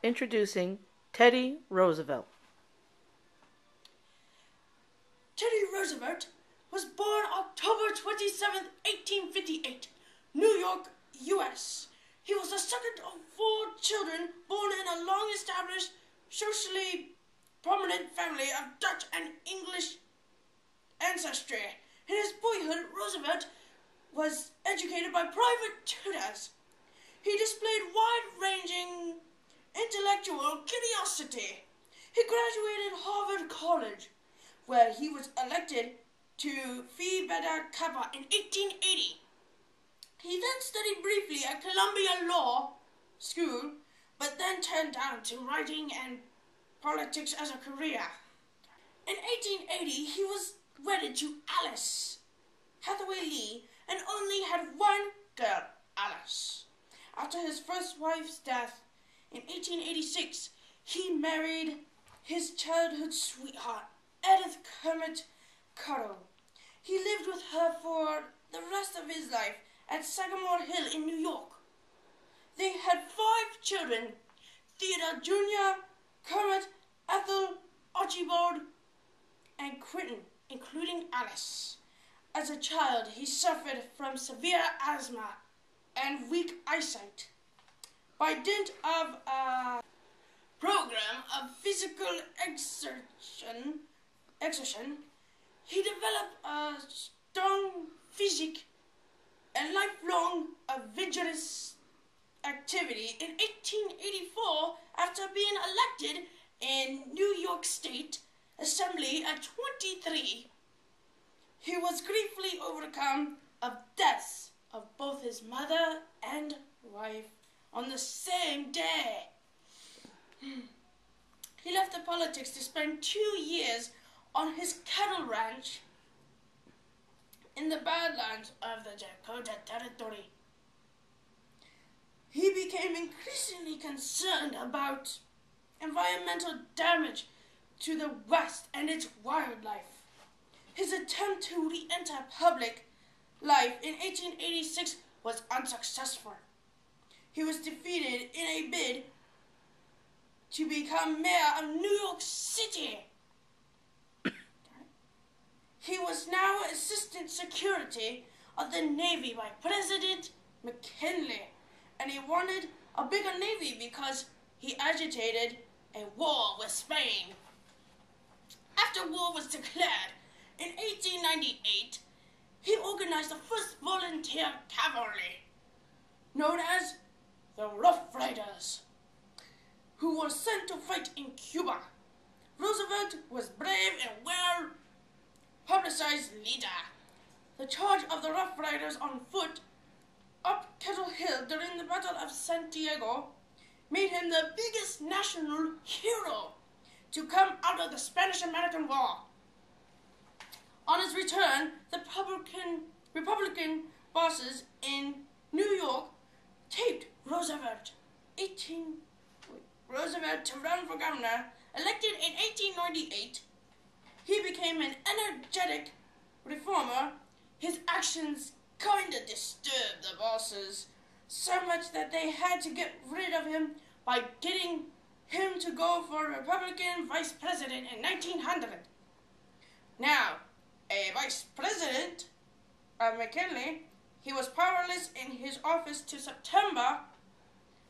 Introducing Teddy Roosevelt. Teddy Roosevelt was born October 27, 1858, New York, U.S. He was the second of 4 children born in a long-established, socially prominent family of Dutch and English ancestry. In his boyhood, Roosevelt was educated by private tutors. He displayed wide-ranging intellectual curiosity. He graduated Harvard College, where he was elected to Phi Beta Kappa in 1880. He then studied briefly at Columbia Law School, but then turned down to writing and politics as a career. In 1880, he was wedded to Alice Hathaway Lee and only had one girl, Alice. After his first wife's death in 1886, he married his childhood sweetheart, Edith Kermit Cotto. He lived with her for the rest of his life at Sagamore Hill in New York. They had 5 children: Theodore Jr., Kermit, Ethel, Archibald, and Quentin, including Alice. As a child, he suffered from severe asthma and weak eyesight. By dint of a program of physical exertion, he developed a strong physique and lifelong vigorous activity. In 1884, after being elected in New York State Assembly at 23, he was griefly overcome of deaths of both his mother and wife on the same day. He left the politics to spend 2 years on his cattle ranch in the Badlands of the Dakota Territory. He became increasingly concerned about environmental damage to the West and its wildlife. His attempt to re-enter public life in 1886 was unsuccessful. He was defeated in a bid to become mayor of New York City. He was now Assistant Secretary of the Navy by President McKinley, and he wanted a bigger navy because he agitated a war with Spain. After war was declared in 1898, he organized the first volunteer cavalry, known as the Rough Riders, who were sent to fight in Cuba. Roosevelt was brave and well-publicized leader. The charge of the Rough Riders on foot up Kettle Hill during the Battle of Santiago made him the biggest national hero to come out of the Spanish-American War. On his return, the Republican bosses in New York taped Roosevelt to run for governor. Elected in 1898, he became an energetic reformer. His actions kinda disturbed the bosses, so much that they had to get rid of him by getting him to go for Republican vice president in 1900. Now, a vice president of McKinley, he was powerless in his office till September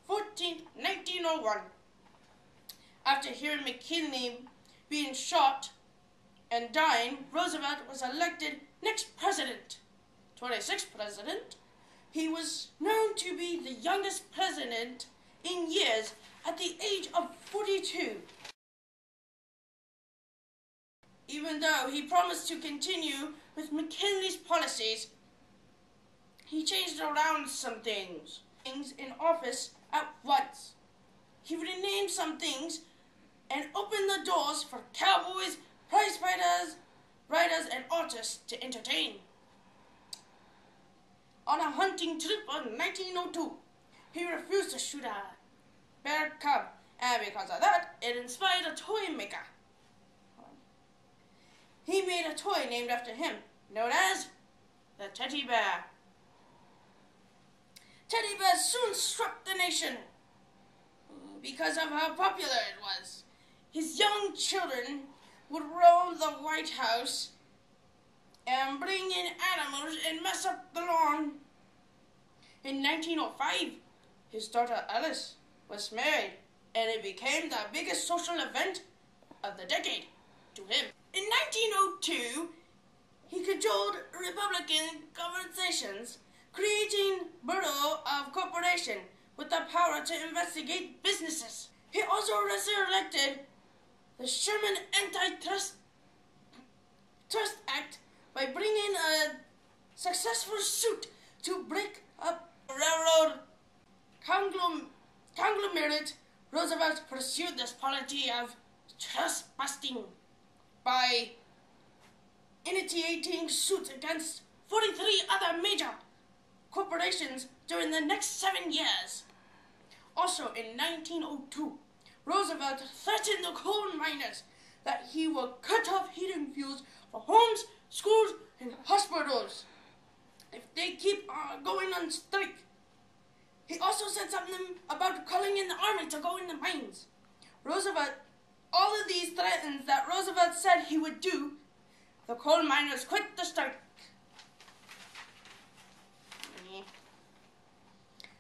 14, 1901. After hearing McKinley being shot and dying, Roosevelt was elected next president, 26th president. He was known to be the youngest president in years at the age of 42. Even though he promised to continue with McKinley's policies, he changed around some things in office at once. He renamed some things and opened the doors for cowboys, prize fighters, writers, and artists to entertain. On a hunting trip in 1902, he refused to shoot a bear cub, and because of that, it inspired a toy maker. He made a toy named after him, known as the teddy bear. Teddy bears soon struck the nation because of how popular it was. His young children would roam the White House and bring in animals and mess up the lawn. In 1905, his daughter Alice was married, and it became the biggest social event of the decade to him. In 1902, he cajoled Republican conversations, creating Bureau of Corporation with the power to investigate businesses. He also resurrected the Sherman Antitrust Act by bringing a successful suit to break up railroad conglomerate. Roosevelt pursued this policy of trust busting by initiating suits against 43 other major corporations during the next 7 years. Also in 1902, Roosevelt threatened the coal miners that he would cut off heating fuels for homes, schools, and hospitals if they keep going on strike. He also said something about calling in the army to go in the mines. All of these threats that Roosevelt said he would do, the coal miners quit the strike.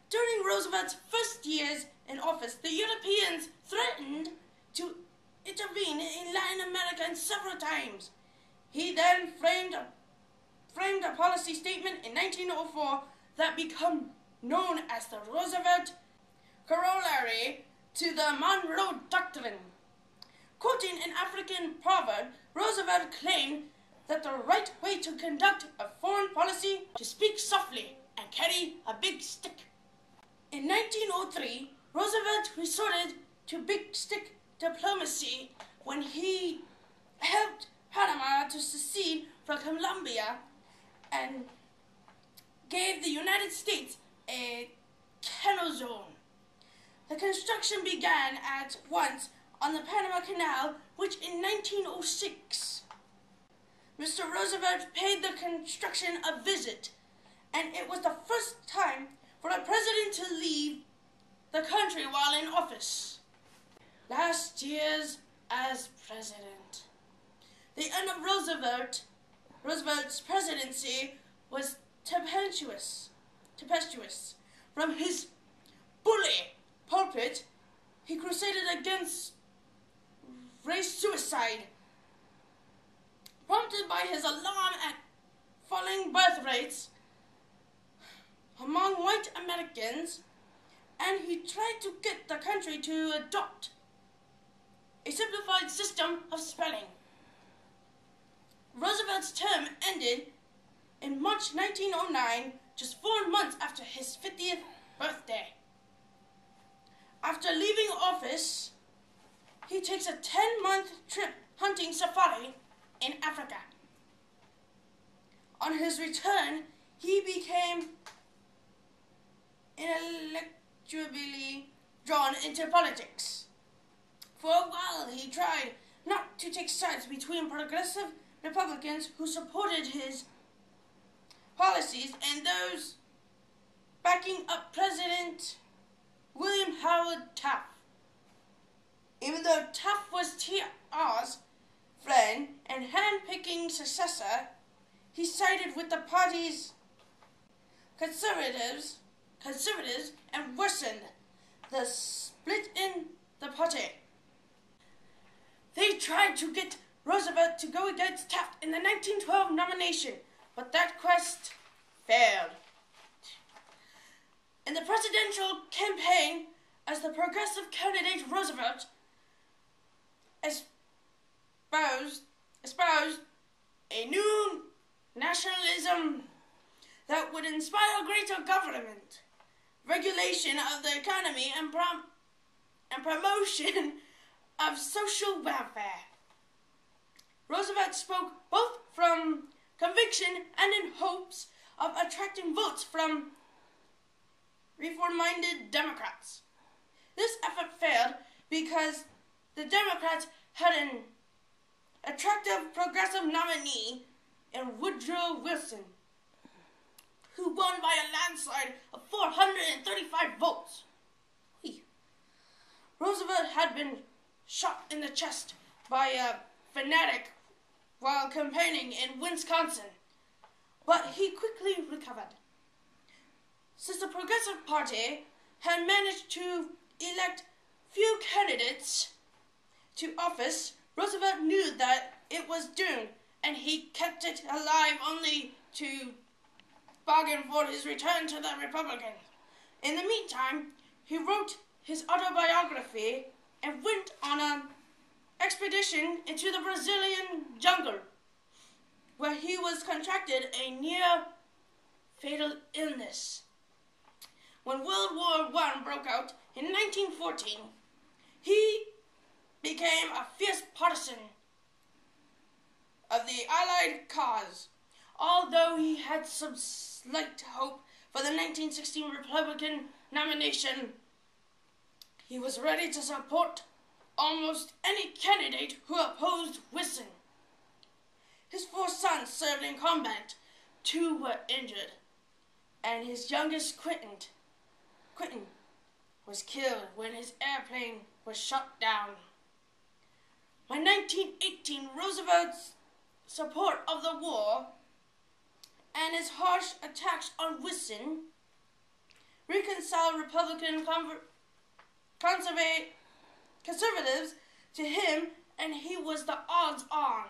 During Roosevelt's first years in office, the Europeans threatened to intervene in Latin America several times. He then framed a policy statement in 1904 that became known as the Roosevelt Corollary to the Monroe Doctrine. Quoting an African proverb, Roosevelt claimed that the right way to conduct a foreign policy is to speak softly and carry a big stick. In 1903, Roosevelt resorted to big stick diplomacy when he helped Panama to secede from Colombia and gave the United States a canal zone. The construction began at once on the Panama Canal, which in 1906, Mr. Roosevelt paid the construction a visit, and it was the first time for a president to leave the country while in office. Last years as president. The end of Roosevelt's presidency was tempestuous. From his bully pulpit, he crusaded against race suicide, prompted by his alarm at falling birth rates among white Americans, and he tried to get the country to adopt a simplified system of spelling. Roosevelt's term ended in March 1909, just 4 months after his 50th birthday. After leaving office, he takes a 10-month trip hunting safari in Africa. On his return, he became intellectually drawn into politics. For a while, he tried not to take sides between progressive Republicans who supported his policies and those backing up President William Howard Taft. Even though Taft was T.R.'s friend and hand-picking successor, he sided with the party's conservatives and worsened the split in the party. They tried to get Roosevelt to go against Taft in the 1912 nomination, but that quest failed. In the presidential campaign, as the progressive candidate, Roosevelt espoused a new nationalism that would inspire greater government, regulation of the economy, and promotion of social welfare. Roosevelt spoke both from conviction and in hopes of attracting votes from reform-minded Democrats. This effort failed because the Democrats had an attractive progressive nominee in Woodrow Wilson, who won by a landslide of 435 votes. been shot in the chest by a fanatic while campaigning in Wisconsin, but he quickly recovered. Since the Progressive Party had managed to elect few candidates to office, Roosevelt knew that it was doomed, and he kept it alive only to bargain for his return to the Republicans. In the meantime, he wrote his autobiography and went on an expedition into the Brazilian jungle, where he was contracted a near-fatal illness. When World War I broke out in 1914, he became a fierce partisan of the Allied cause. Although he had some slight hope for the 1916 Republican nomination, he was ready to support almost any candidate who opposed Wilson. His 4 sons served in combat, 2 were injured, and his youngest, Quentin, was killed when his airplane was shot down. By 1918, Roosevelt's support of the war and his harsh attacks on Wilson reconciled Republican conservatives to him, and he was the odds-on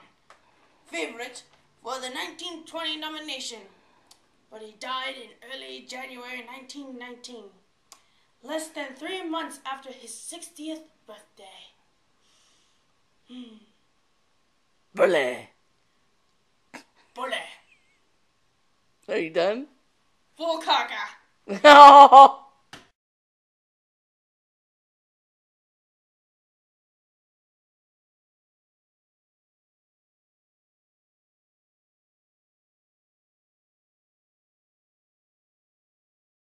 favorite for the 1920 nomination. But he died in early January 1919, less than 3 months after his 60th birthday. Bully. Bully. Are you done? Full caca. No.